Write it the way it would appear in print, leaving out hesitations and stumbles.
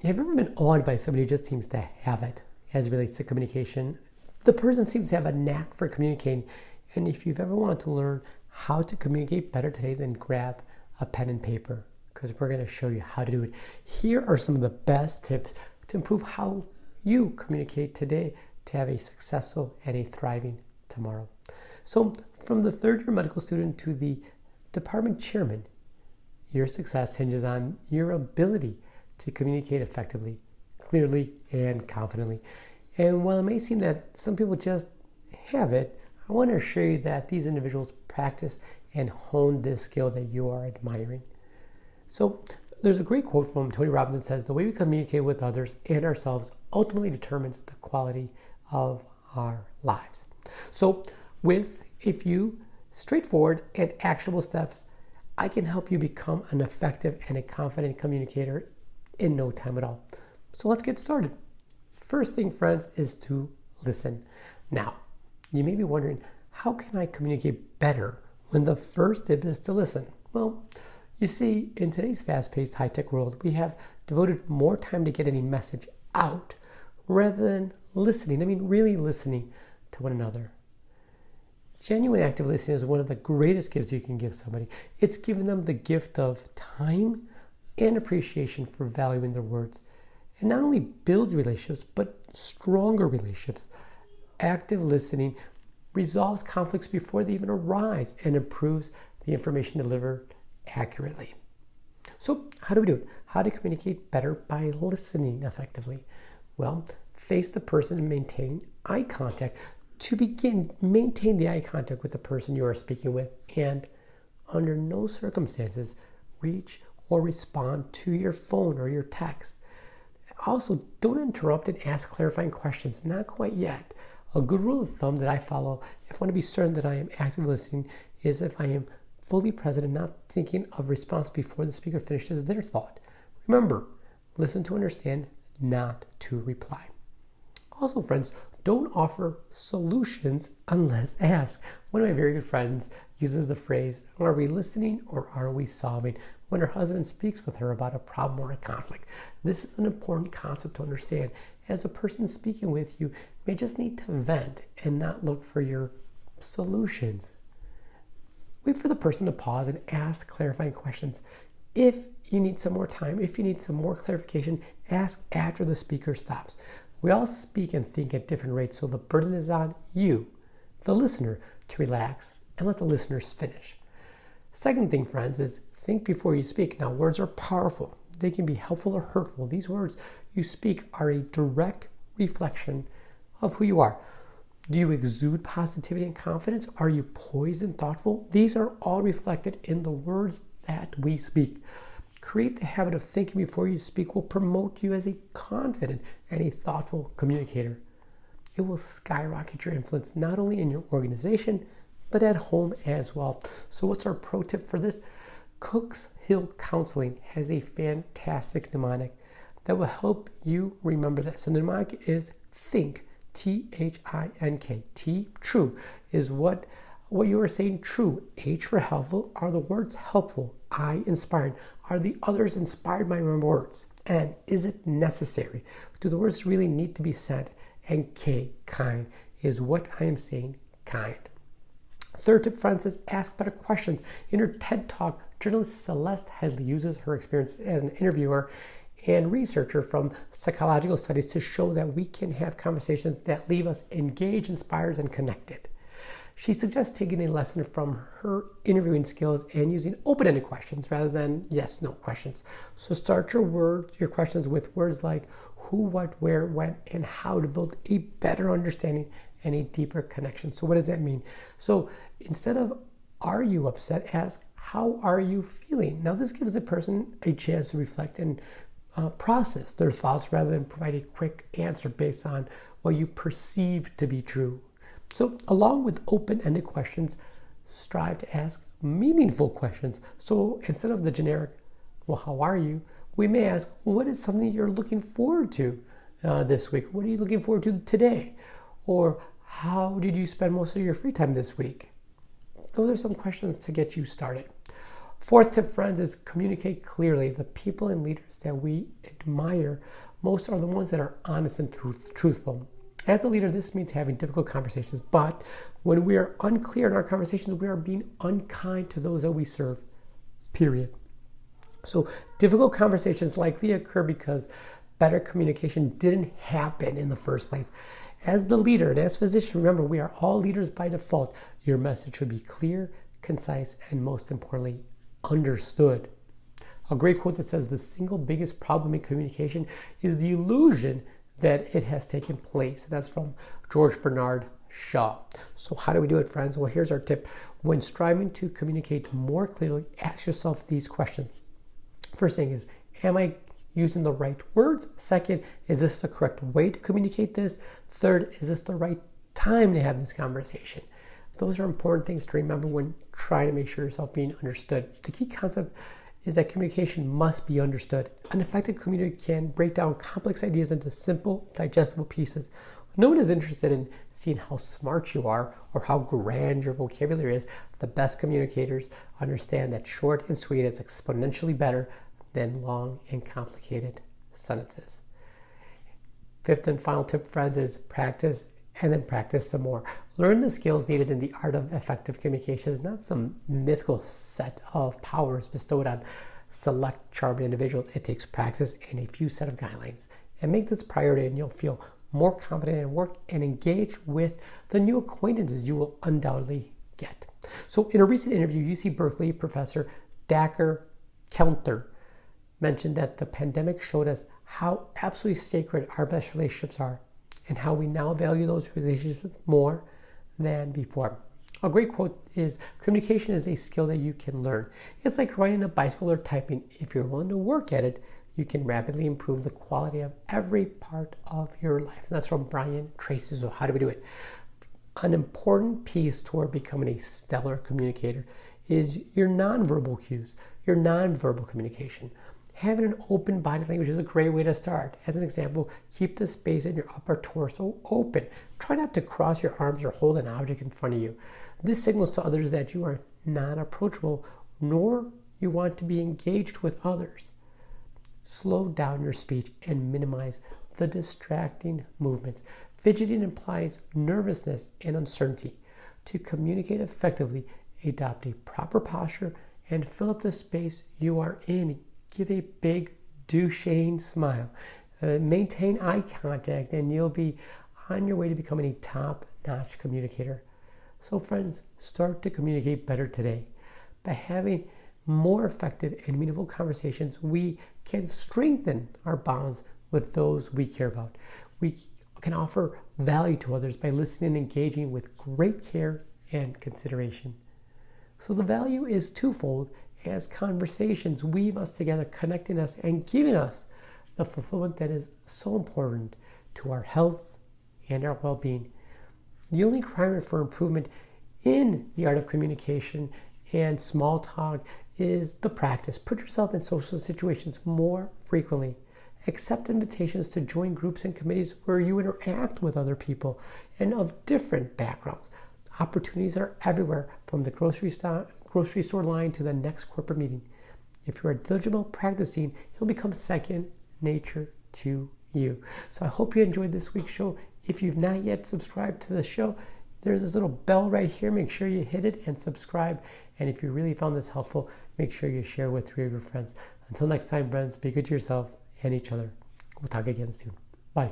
Have you ever been awed by somebody who just seems to have it as it relates to communication? The person seems to have a knack for communicating. And if you've ever wanted to learn how to communicate better today, then grab a pen and paper, because we're going to show you how to do it. Here are some of the best tips to improve how you communicate today to have a successful and a thriving tomorrow. So from the third-year medical student to the department chairman, your success hinges on your ability to communicate effectively, clearly, and confidently. And while it may seem that some people just have it, I want to assure you that these individuals practice and hone this skill that you are admiring. So there's a great quote from Tony Robbins that says, "The way we communicate with others and ourselves ultimately determines the quality of our lives." So with a few straightforward and actionable steps, I can help you become an effective and a confident communicator in no time at all. So let's get started. First thing, friends, is to listen. Now, you may be wondering, how can I communicate better when the first tip is to listen? Well, you see, in today's fast-paced, high-tech world, we have devoted more time to get any message out rather than listening. I mean, really listening to one another. Genuine active listening is one of the greatest gifts you can give somebody. It's giving them the gift of time and appreciation for valuing their words. It not only builds relationships, but stronger relationships. Active listening resolves conflicts before they even arise and improves the information delivered accurately. So how do we do it? How to communicate better by listening effectively? Well, face the person and maintain eye contact. To begin, maintain the eye contact with the person you are speaking with, and under no circumstances reach or respond to your phone or your text. Also, don't interrupt and ask clarifying questions. Not quite yet. A good rule of thumb that I follow, if I want to be certain that I am actively listening, is if I am fully present and not thinking of response before the speaker finishes their thought. Remember, listen to understand, not to reply. Also, friends, don't offer solutions unless asked. One of my very good friends uses the phrase, "Are we listening or are we solving?" when her husband speaks with her about a problem or a conflict. This is an important concept to understand, as a person speaking with you may just need to vent and not look for your solutions. Wait for the person to pause and ask clarifying questions. If you need some more time, if you need some more clarification, ask after the speaker stops. We all speak and think at different rates, so the burden is on you, the listener, to relax and let the listeners finish. Second thing, friends, is think before you speak. Now, words are powerful. They can be helpful or hurtful. These words you speak are a direct reflection of who you are. Do you exude positivity and confidence? Are you poised and thoughtful? These are all reflected in the words that we speak. Create the habit of thinking before you speak will promote you as a confident and a thoughtful communicator. It will skyrocket your influence not only in your organization, but at home as well. So what's our pro tip for this? Cooks Hill Counseling has a fantastic mnemonic that will help you remember this. And the mnemonic is THINK, T-H-I-N-K. T, true, is what you are saying true. H for helpful, are the words helpful? I, inspired, are the others inspired by my words? And is it necessary? Do the words really need to be said? And K, kind, is what I am saying kind. Third tip, friends, is ask better questions. In her TED Talk, journalist Celeste Headley uses her experience as an interviewer and researcher from psychological studies to show that we can have conversations that leave us engaged, inspired, and connected. She suggests taking a lesson from her interviewing skills and using open-ended questions rather than yes/no questions. So start your questions with words like who, what, where, when, and how to build a better understanding and a deeper connection. So what does that mean? So instead of are you upset, ask how are you feeling? Now this gives the person a chance to reflect and process their thoughts rather than provide a quick answer based on what you perceive to be true. So along with open-ended questions, strive to ask meaningful questions. So instead of the generic, well, how are you? We may ask, what is something you're looking forward to this week? What are you looking forward to today? Or how did you spend most of your free time this week? Those are some questions to get you started. Fourth tip, friends, is communicate clearly. The people and leaders that we admire most are the ones that are honest and truthful. As a leader, this means having difficult conversations, but when we are unclear in our conversations, we are being unkind to those that we serve, period. So difficult conversations likely occur because better communication didn't happen in the first place. As the leader and as physician, remember, we are all leaders by default. Your message should be clear, concise, and most importantly, understood. A great quote that says the single biggest problem in communication is the illusion that it has taken place. That's from George Bernard Shaw. So how do we do it, friends? Well, here's our tip. When striving to communicate more clearly, ask yourself these questions. First thing is, am I using the right words? Second, is this the correct way to communicate this? Third, is this the right time to have this conversation? Those are important things to remember when trying to make sure yourself being understood. The key concept is that communication must be understood. An effective communicator can break down complex ideas into simple, digestible pieces. No one is interested in seeing how smart you are or how grand your vocabulary is. The best communicators understand that short and sweet is exponentially better than long and complicated sentences. Fifth and final tip, friends, is practice and then practice some more. Learn the skills needed in the art of effective communication is not some mythical set of powers bestowed on select charming individuals. It takes practice and a few set of guidelines. And make this a priority and you'll feel more confident in work and engage with the new acquaintances you will undoubtedly get. So in a recent interview, UC Berkeley professor Dacher Kelter mentioned that the pandemic showed us how absolutely sacred our best relationships are and how we now value those relationships more than before. A great quote is, communication is a skill that you can learn. It's like riding a bicycle or typing. If you're willing to work at it, you can rapidly improve the quality of every part of your life. And that's from Brian Tracy. So how do we do it? An important piece toward becoming a stellar communicator is your nonverbal cues, your nonverbal communication. Having an open body language is a great way to start. As an example, keep the space in your upper torso open. Try not to cross your arms or hold an object in front of you. This signals to others that you are not approachable, nor you want to be engaged with others. Slow down your speech and minimize the distracting movements. Fidgeting implies nervousness and uncertainty. To communicate effectively, adopt a proper posture and fill up the space you are in. Give a big Duchenne smile. Maintain eye contact and you'll be on your way to becoming a top-notch communicator. So friends, start to communicate better today. By having more effective and meaningful conversations, we can strengthen our bonds with those we care about. We can offer value to others by listening and engaging with great care and consideration. So the value is twofold as conversations weave us together, connecting us and giving us the fulfillment that is so important to our health and our well-being. The only requirement for improvement in the art of communication and small talk is the practice. Put yourself in social situations more frequently. Accept invitations to join groups and committees where you interact with other people and of different backgrounds. Opportunities are everywhere, from the grocery store line to the next corporate meeting. If you are diligently practicing, it'll become second nature to you. So I hope you enjoyed this week's show. If you've not yet subscribed to the show, there's this little bell right here. Make sure you hit it and subscribe. And if you really found this helpful, make sure you share with 3 of your friends. Until next time, friends, be good to yourself and each other. We'll talk again soon. Bye.